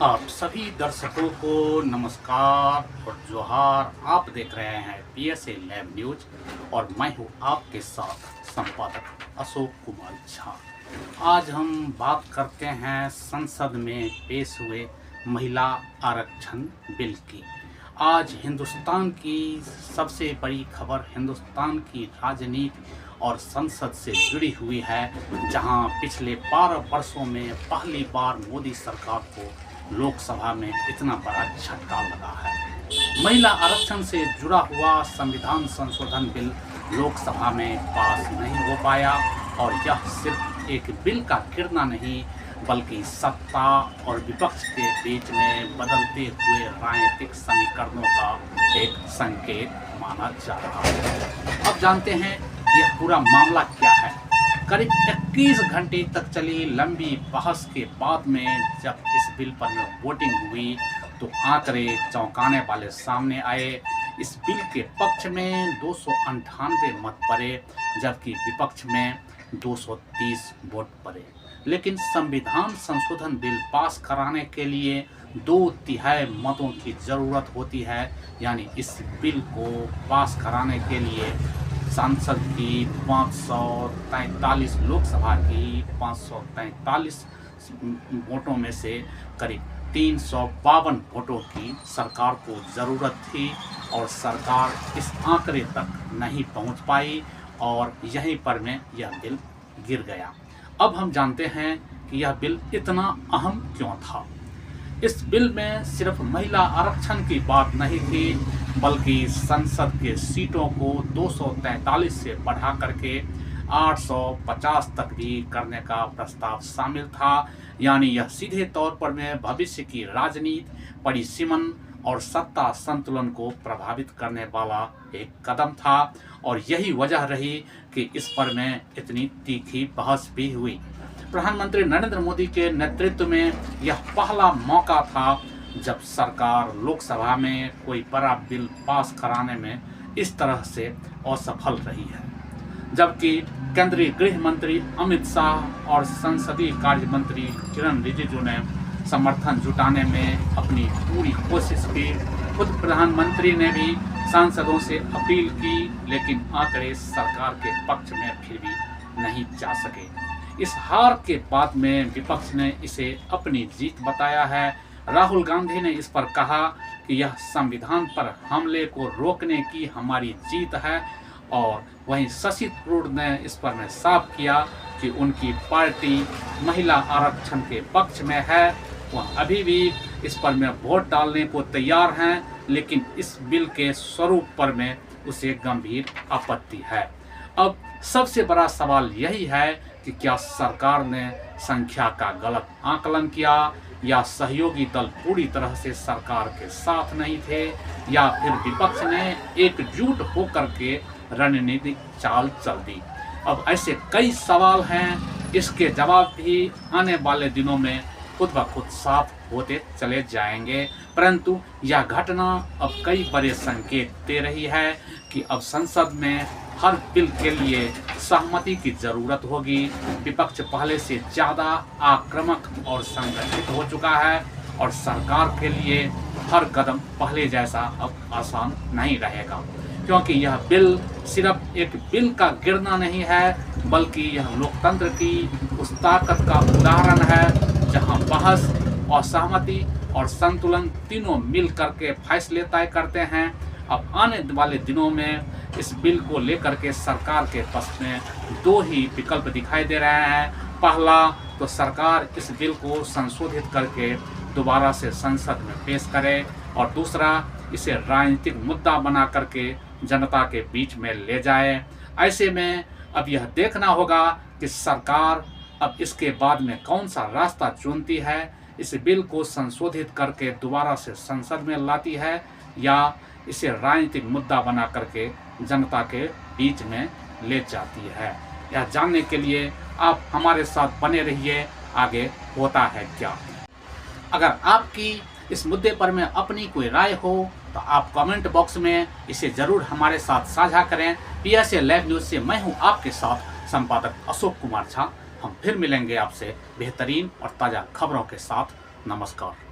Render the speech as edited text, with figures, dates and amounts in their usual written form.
आप सभी दर्शकों को नमस्कार और जोहार। आप देख रहे हैं पीएसए लैब न्यूज और मैं हूं आपके साथ संपादक अशोक कुमार झा। आज हम बात करते हैं संसद में पेश हुए महिला आरक्षण बिल की। आज हिंदुस्तान की सबसे बड़ी खबर हिंदुस्तान की राजनीति और संसद से जुड़ी हुई है, जहां पिछले 12 वर्षों में पहली बार मोदी सरकार को लोकसभा में इतना बड़ा झटका लगा है। महिला आरक्षण से जुड़ा हुआ संविधान संशोधन बिल लोकसभा में पास नहीं हो पाया और यह सिर्फ एक बिल का गिरना नहीं बल्कि सत्ता और विपक्ष के बीच में बदलते हुए राजनीतिक समीकरणों का एक संकेत माना जा रहा है। अब जानते हैं यह पूरा मामला क्या है। करीब 21 घंटे तक चली लंबी बहस के बाद में जब इस बिल पर वोटिंग हुई तो आंकड़े चौंकाने वाले सामने आए। इस बिल के पक्ष में 298 मत पड़े जबकि विपक्ष में 230 वोट पड़े। लेकिन संविधान संशोधन बिल पास कराने के लिए 2/3 मतों की ज़रूरत होती है। यानी इस बिल को पास कराने के लिए सांसद की 543 लोकसभा की 543 वोटों में से करीब 352 वोटों की सरकार को ज़रूरत थी और सरकार इस आंकड़े तक नहीं पहुंच पाई और यहीं पर में यह बिल गिर गया। अब हम जानते हैं कि यह बिल इतना अहम क्यों था। इस बिल में सिर्फ महिला आरक्षण की बात नहीं थी बल्कि संसद के सीटों को 243 से बढ़ा करके 850 तक भी करने का प्रस्ताव शामिल था। यानी यह सीधे तौर पर में भविष्य की राजनीति, परिसीमन और सत्ता संतुलन को प्रभावित करने वाला एक कदम था और यही वजह रही कि इस पर में इतनी तीखी बहस भी हुई। प्रधानमंत्री नरेंद्र मोदी के नेतृत्व में यह पहला मौका था जब सरकार लोकसभा में कोई बड़ा बिल पास कराने में इस तरह से असफल रही है। जबकि केंद्रीय गृह मंत्री अमित शाह और संसदीय कार्य मंत्री किरण रिजिजू ने समर्थन जुटाने में अपनी पूरी कोशिश की। खुद प्रधानमंत्री ने भी सांसदों से अपील की, लेकिन आंकड़े सरकार के पक्ष में फिर भी नहीं जा सके। इस हार के बाद में विपक्ष ने इसे अपनी जीत बताया है। राहुल गांधी ने इस पर कहा कि यह संविधान पर हमले को रोकने की हमारी जीत है और वहीं शशि थरूर ने इस पर में साफ किया कि उनकी पार्टी महिला आरक्षण के पक्ष में है। वह अभी भी इस पर में वोट डालने को तैयार हैं, लेकिन इस बिल के स्वरूप पर में उसे गंभीर आपत्ति है। अब सबसे बड़ा सवाल यही है कि क्या सरकार ने संख्या का गलत आकलन किया या सहयोगी दल पूरी तरह से सरकार के साथ नहीं थे या फिर विपक्ष ने एकजुट होकर के रणनीतिक चाल चल दी। अब ऐसे कई सवाल हैं, इसके जवाब भी आने वाले दिनों में खुद ब खुद साफ होते चले जाएंगे। परंतु यह घटना अब कई बड़े संकेत दे रही है कि अब संसद में हर बिल के लिए सहमति की जरूरत होगी। विपक्ष पहले से ज़्यादा आक्रामक और संगठित हो चुका है और सरकार के लिए हर कदम पहले जैसा अब आसान नहीं रहेगा, क्योंकि यह बिल सिर्फ एक बिल का गिरना नहीं है बल्कि यह लोकतंत्र की उस ताकत का उदाहरण है जहां बहस, असहमति और संतुलन तीनों मिल करके फैसले तय करते हैं। अब आने वाले दिनों में इस बिल को लेकर के सरकार के पास में 2 ही विकल्प दिखाई दे रहे हैं। पहला तो सरकार इस बिल को संशोधित करके दोबारा से संसद में पेश करे और दूसरा इसे राजनीतिक मुद्दा बना करके जनता के बीच में ले जाए। ऐसे में अब यह देखना होगा कि सरकार अब इसके बाद में कौन सा रास्ता चुनती है। इस बिल को संशोधित करके दोबारा से संसद में लाती है या इसे राजनीतिक मुद्दा बना करके जनता के बीच में ले जाती है। यह जानने के लिए आप हमारे साथ बने रहिए, आगे होता है क्या। अगर आपकी इस मुद्दे पर में अपनी कोई राय हो तो आप कमेंट बॉक्स में इसे ज़रूर हमारे साथ साझा करें। पीएसए लैब न्यूज़ से मैं हूं आपके साथ संपादक अशोक कुमार झा। हम फिर मिलेंगे आपसे बेहतरीन और ताज़ा खबरों के साथ। नमस्कार।